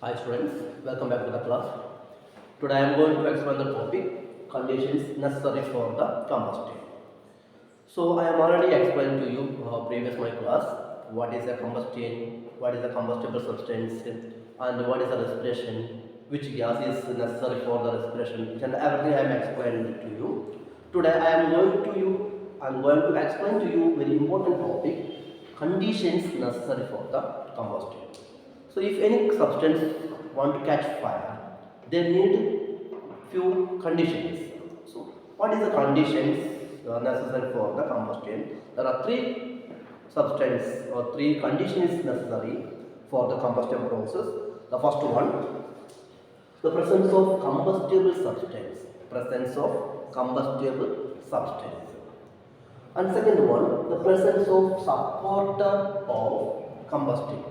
Hi students, welcome back to the class. Today I am going to explain the topic conditions necessary for the combustion. So I have already explained to you previous my class what is a combustion, what is a combustible substance, and what is a respiration, which gas is necessary for the respiration, and everything I am explained to you. Today I am going to explain to you very important topic conditions necessary for the combustion. So if any substance want to catch fire, they need few conditions. So what is the conditions necessary for the combustion? There are three substances or three conditions necessary for the combustion process. The first one, the presence of combustible substance. Presence of combustible substance. And second one, the presence of supporter of combustion.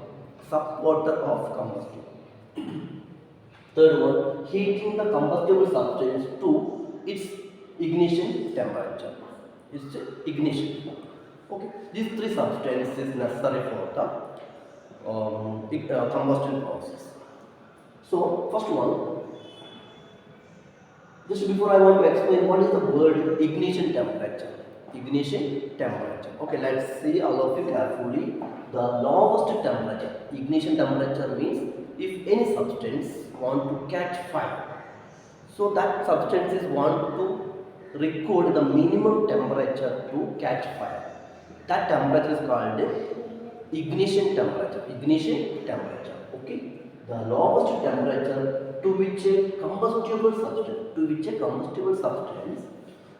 Supporter of combustion. Third one, heating the combustible substance to its ignition temperature. Its ignition. Okay, these three substances is necessary for the combustion process. So, first one, just before I want to explain what is the word ignition temperature. Ignition temperature. Okay, let's see all of you carefully. The lowest temperature. Ignition temperature means if any substance want to catch fire. So that substance is want to record the minimum temperature to catch fire. That temperature is called ignition temperature. Ignition temperature. Okay. The lowest temperature to which a combustible substance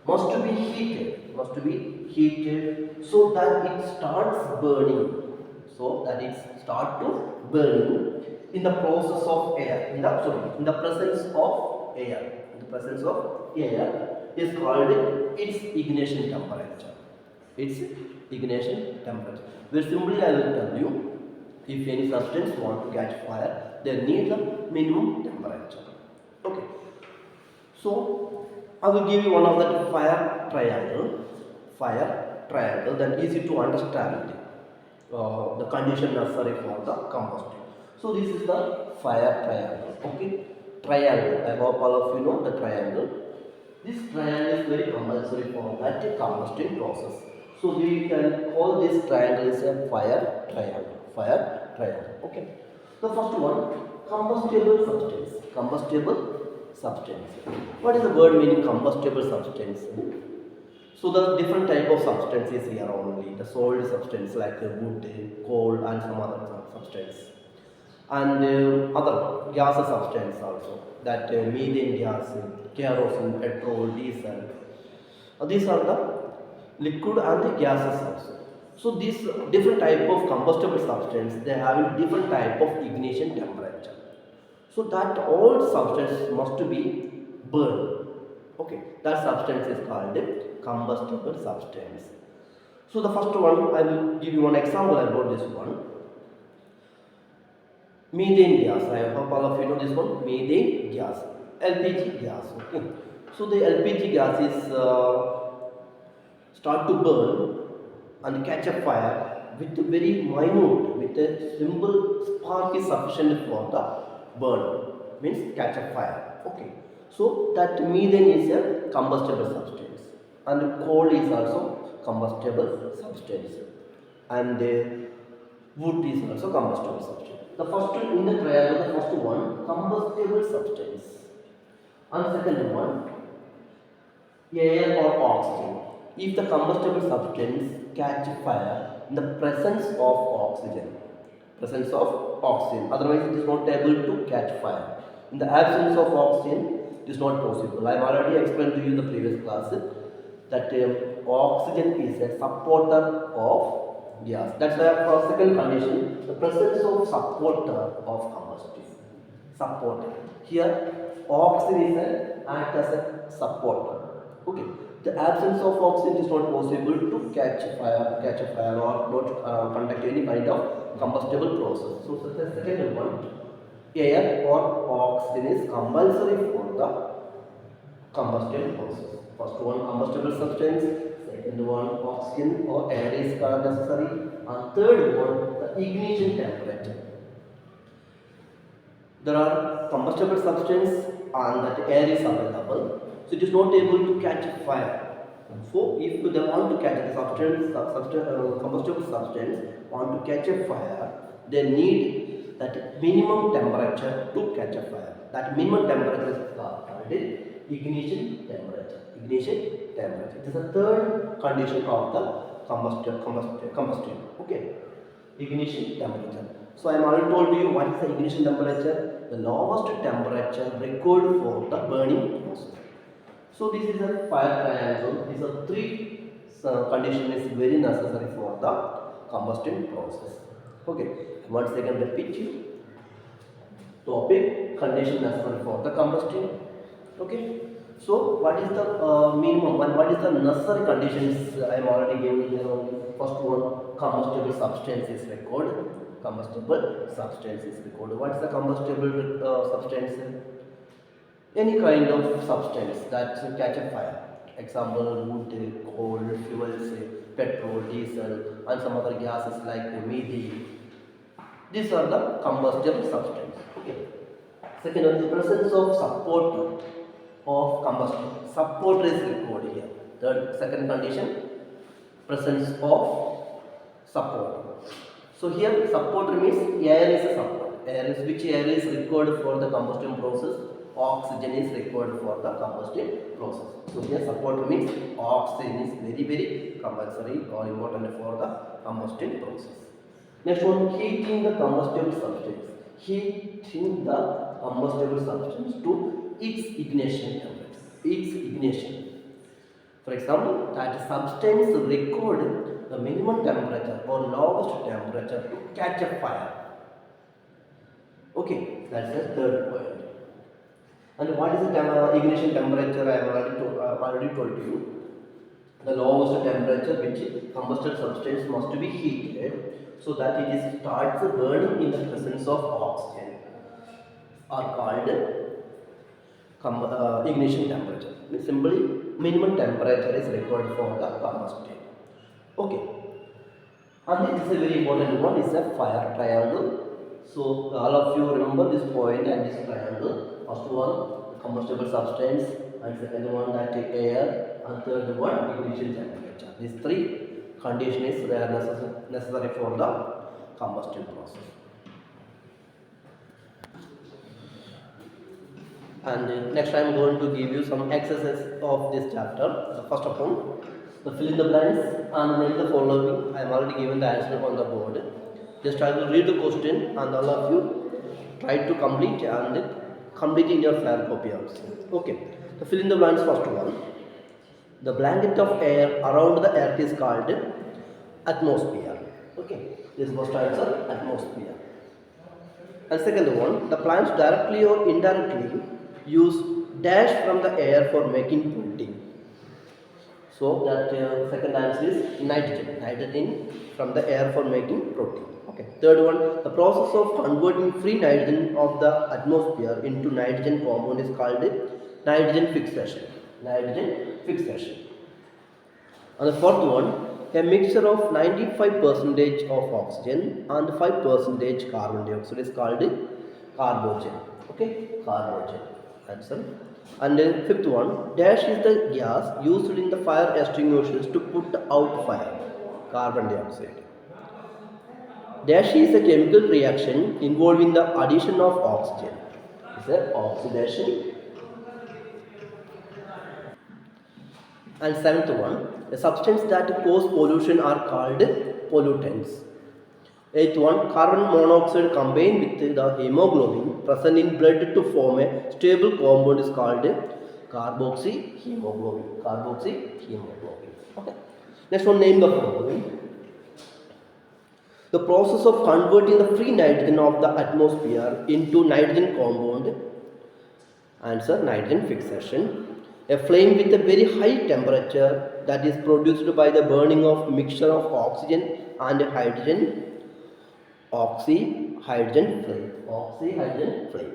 must be heated so that it starts burning, in the process of air, in the presence of air, is called its ignition temperature. Its ignition temperature. Very simply I will tell you, if any substance want to catch fire, they need the minimum temperature. Okay. So I will give you one of that fire triangle. Fire triangle, then easy to understand the condition necessary for the combustion. So this is the fire triangle. Okay, triangle. I hope all of you know the triangle. This triangle is very compulsory for that combustion process. So we can call this triangle as a fire triangle. Fire triangle. Okay. The first one, combustible substance. Combustible substance. What is the word meaning combustible substance? So the different type of substances here only. The solid substance like wood, coal, and some other substance, and other gases substance also. That methane gas, kerosene, petrol, diesel. These are the liquid and the gases also. So these different type of combustible substance, they have different type of ignition temperature. So that all substance must be burned. Okay, that substance is called combustible substance. So the first one, I will give you one example about this one. Methane gas. I hope all of you know this one. Methane gas, LPG gas. Okay. So the LPG gas is start to burn and catch a fire with a very minute, with a simple spark is sufficient for the burn, means catch a fire. Okay. So that methane is a combustible substance, and coal is also combustible substance, and wood is also combustible substance. The first in the triangle, the first one combustible substance, and second one air or oxygen. If the combustible substance catch fire in the presence of oxygen, otherwise it is not able to catch fire. In the absence of oxygen, it is not possible. I have already explained to you in the previous class that oxygen is a supporter of gas. That's why for second condition, the presence of supporter of combustion. Supporter. Here, oxygen is act as a supporter. Okay. The absence of oxygen is not possible to catch a fire or not conduct any kind of combustible process. So the second one, air or oxygen is compulsory for the combustion process. First one, combustible substance. Second one, oxygen or air is necessary. And third one, the ignition temperature. there are combustible substance and that air is available, so it is not able to catch fire. So if they want to catch the combustible substance, want to catch a fire, they need that minimum temperature to catch a fire. That minimum temperature is called ignition temperature. Ignition temperature. It is the third condition of the combustion. Okay, ignition temperature. So I am already told you what is the ignition temperature. The lowest temperature recorded for the burning process. So this is a fire triangle. These are three condition is very necessary for the combustion process. Okay. Once again repeat you. Topic condition necessary for the combustion. Okay. So what is the minimum? What is the necessary conditions? I am already given here only. First one, combustible substance is recorded. Combustible substance is recorded. What is the combustible substance? Any kind of substance that catch a fire. Example, wood, coal, fuels, petrol, diesel, and some other gases like methane. These are the combustible substance. Okay. Second one, the presence of support of combustion. Support is recorded here. Second condition, presence of support. So here support means air is a support. Which air is required for the combustion process? Oxygen is required for the combustion process. So here support means oxygen is very compulsory or important for the combustion process. Next one, heating the combustible substance. Heating the combustible substance to its ignition temperature. Its ignition. For example, that substance record the minimum temperature or lowest temperature to catch a fire. Okay, that's the third point. And what is the ignition temperature? I have already told you. The lowest temperature which combusted substance must be heated so that it starts burning in the presence of oxygen are called ignition temperature. Simply, minimum temperature is required for the combustion. Okay. And this is a very important one, is a fire triangle. So all of you remember this point and this triangle. First one, combustible substance, and second one that air, and third one ignition temperature. These three conditions are necessary for the combustion process. And next I am going to give you some exercises of this chapter. The first of all, the fill in the blanks and name the following. I am already given the answer on the board. Just I will read the question and all of you try to complete and complete in your flyer copy also. Okay. The fill in the blanks first one. The blanket of air around the earth is called atmosphere. Okay. This first answer, atmosphere. And second one, the plants directly or indirectly use dash from the air for making protein. So that second answer is nitrogen. Nitrogen from the air for making protein. Okay. Third one, the process of converting free nitrogen of the atmosphere into nitrogen compound is called nitrogen fixation. Nitrogen fixation. And the fourth one, a mixture of 95% of oxygen and 5% carbon dioxide is called carbogen. Okay, carbogen. Answer. And then fifth one, dash is the gas used in the fire extinguishers to put out fire. Carbon dioxide. Dash is a chemical reaction involving the addition of oxygen. It's an oxidation. And seventh one, the substance that cause pollution are called pollutants. Eighth one, carbon monoxide combined with the hemoglobin present in blood to form a stable compound is called carboxyhemoglobin. Carboxyhemoglobin. Okay. Next one, name the following. The process of converting the free nitrogen of the atmosphere into nitrogen compound. Answer, nitrogen fixation. A flame with a very high temperature that is produced by the burning of mixture of oxygen and hydrogen. Oxy-hydrogen flame. Oxy-hydrogen flame.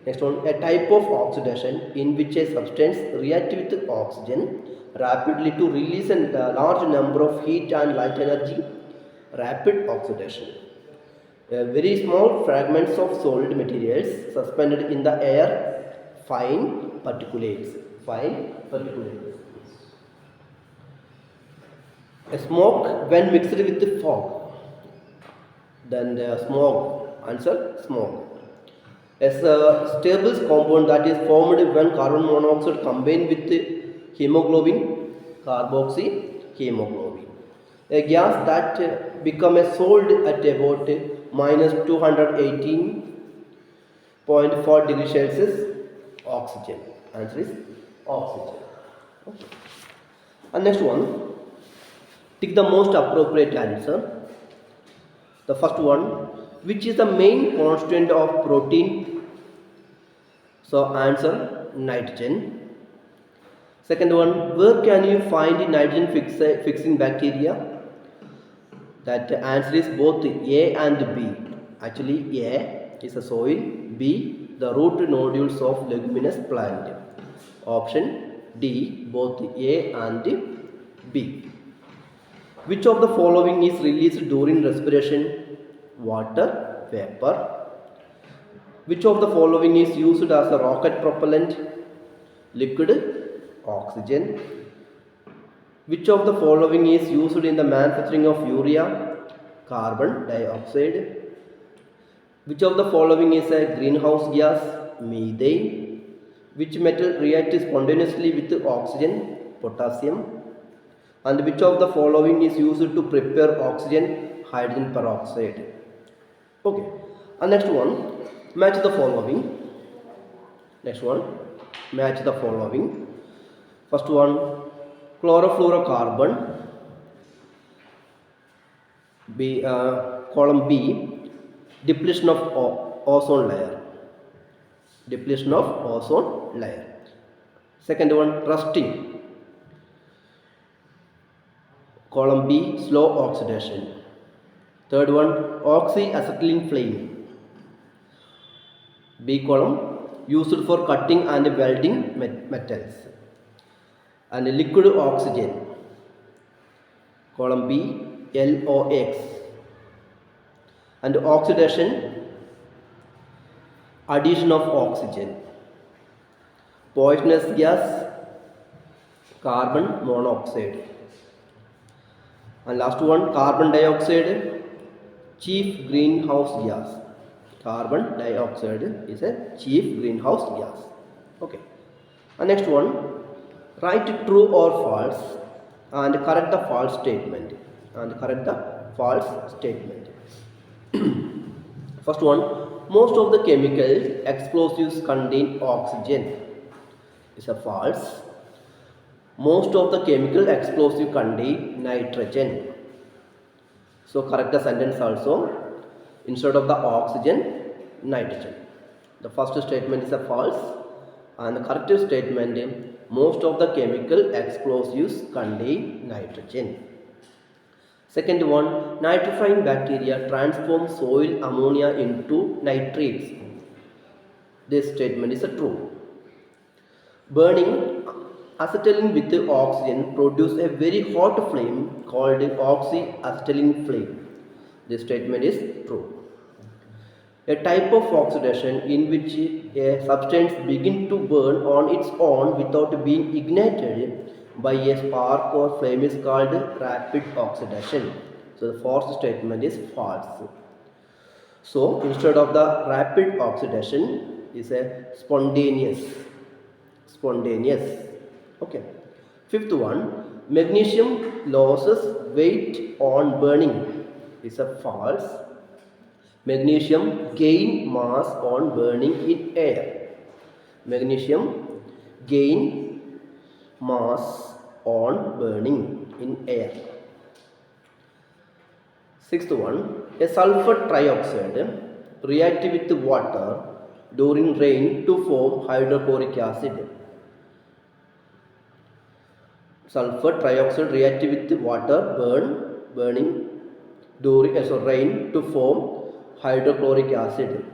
Next one, a type of oxidation in which a substance reacts with oxygen rapidly to release a large number of heat and light energy. Rapid oxidation. Very small fragments of solid materials suspended in the air, fine particulates. Fine particulates. A smoke when mixed with the fog. Then the smog. Answer smoke. As a stable compound that is formed when carbon monoxide combined with hemoglobin, carboxyhemoglobin. A gas that become a solid at about minus 218.4 degrees Celsius, oxygen. Answer is oxygen. Okay. And next one, pick the most appropriate answer. The first one, which is the main constituent of protein? So answer nitrogen. Second one, where can you find nitrogen fixing bacteria? That answer is both A and B. Actually, A is a soil, B the root nodules of leguminous plant. Option D, both A and B. Which of the following is released during respiration? Water vapor. Which of the following is used as a rocket propellant? Liquid oxygen. Which of the following is used in the manufacturing of urea? Carbon dioxide. Which of the following is a greenhouse gas? Methane. Which metal reacts spontaneously with oxygen? Potassium. And which of the following is used to prepare oxygen? Hydrogen peroxide. Okay. And next one, match the following. Next one, match the following. First one, chlorofluorocarbon. B, column B, depletion of ozone layer. Depletion of ozone layer. Second one, rusting. Column B, slow oxidation. Third one, oxyacetylene flame. B column, used for cutting and welding metals. And liquid oxygen. Column B, LOX. And oxidation, addition of oxygen. Poisonous gas, carbon monoxide. And last one, carbon dioxide, chief greenhouse gas. Carbon dioxide is a chief greenhouse gas. Okay. And next one, write true or false and correct the false statement. And correct the false statement. First one, most of the chemicals explosives contain oxygen. Is a false. Most of the chemical explosive contain nitrogen. So correct the sentence also. Instead of the oxygen, nitrogen. The first statement is a false, and the correct statement, most of the chemical explosives contain nitrogen. Second one, nitrifying bacteria transform soil ammonia into nitrates. This statement is a true. Burning acetylene with oxygen produces a very hot flame called oxyacetylene flame. This statement is true. A type of oxidation in which a substance begins to burn on its own without being ignited by a spark or flame is called rapid oxidation. So the fourth statement is false. So instead of the rapid oxidation is a spontaneous. Okay. Fifth one, magnesium loses weight on burning. Is a false. Magnesium gain mass on burning in air. Magnesium gain mass on burning in air. Sixth one, a sulfur trioxide react with water during rain to form hydrochloric acid. Sulfur trioxide react with water burning during rain to form hydrochloric acid.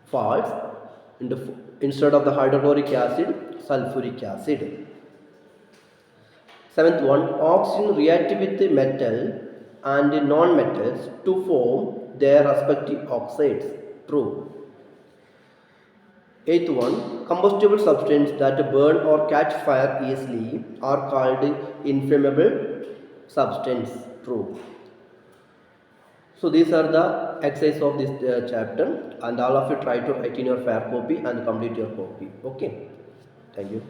False. Instead of the hydrochloric acid, sulfuric acid. Seventh one, oxygen react with metal and non-metals to form their respective oxides. True. Eighth one, combustible substances that burn or catch fire easily are called inflammable substance. True. So these are the exercise of this chapter, and all of you try to write in your fair copy and complete your copy. Okay. Thank you.